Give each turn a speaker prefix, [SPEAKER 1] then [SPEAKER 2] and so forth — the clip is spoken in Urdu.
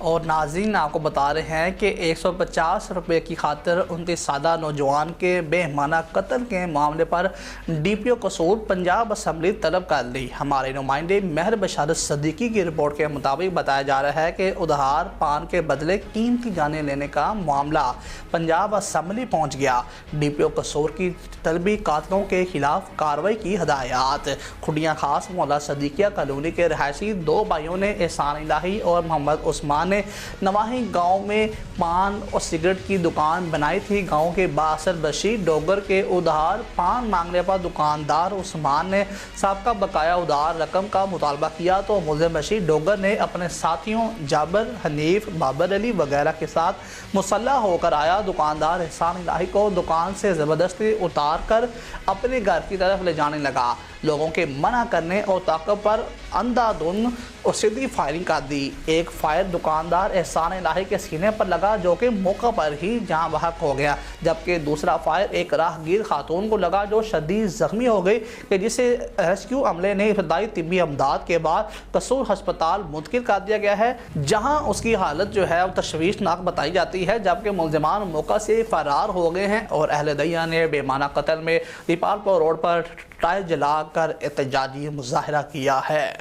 [SPEAKER 1] اور ناظرین آپ کو بتا رہے ہیں کہ 150 روپے کی خاطر 29 سالہ نوجوان کے بے معنی قتل کے معاملے پر ڈی پی او قصور پنجاب اسمبلی طلب کر لی۔ ہمارے نمائندے مہر بشارت صدیقی کی رپورٹ کے مطابق بتایا جا رہا ہے کہ ادھار پان کے بدلے قیمتی جانیں لینے کا معاملہ پنجاب اسمبلی پہنچ گیا۔ ڈی پی او قصور کی طلبی قاتلوں کے خلاف کارروائی کی ہدایات۔ کھڈیاں خاص مولا صدیقیہ کالونی کے رہائشی دو بھائیوں نے احسان الہی اور محمد عثمان نے نواحی گاؤں میں پان اور سگریٹ کی دکان بنائی تھی۔ گاؤں کے بااثر بشیر ڈوگر کے ادھار پان مانگنے پر دکاندار عثمان نے سابقہ بقایا ادھار رقم کا مطالبہ کیا تو ملزم بشیر ڈوگر نے اپنے ساتھیوں جابر، حنیف، بابر علی وغیرہ کے ساتھ مسلح ہو کر آیا۔ دکاندار احسان الہی کو دکان سے زبردستی اتار کر اپنے گھر کی طرف لے جانے لگا۔ لوگوں کے منع کرنے اور تعاقب پر اندھا دھند اور سیدھی فائرنگ کر دی۔ ایک فائر دکاندار احسان الہی کے سینے پر لگا جو کہ موقع پر ہی جاں بحق ہو گیا، جبکہ دوسرا فائر ایک راہگیر خاتون کو لگا جو شدید زخمی ہو گئی کہ جسے ریسکیو عملے نے ابتدائی طبی امداد کے بعد قصور ہسپتال منتقل کر دیا گیا ہے، جہاں اس کی حالت جو ہے وہ تشویشناک بتائی جاتی ہے، جبکہ ملزمان موقع سے فرار ہو گئے ہیں اور اہل دیہ نے بے معنی قتل میں دیپال پور روڈ پر ٹائر جلا کر احتجاجی مظاہرہ کیا ہے۔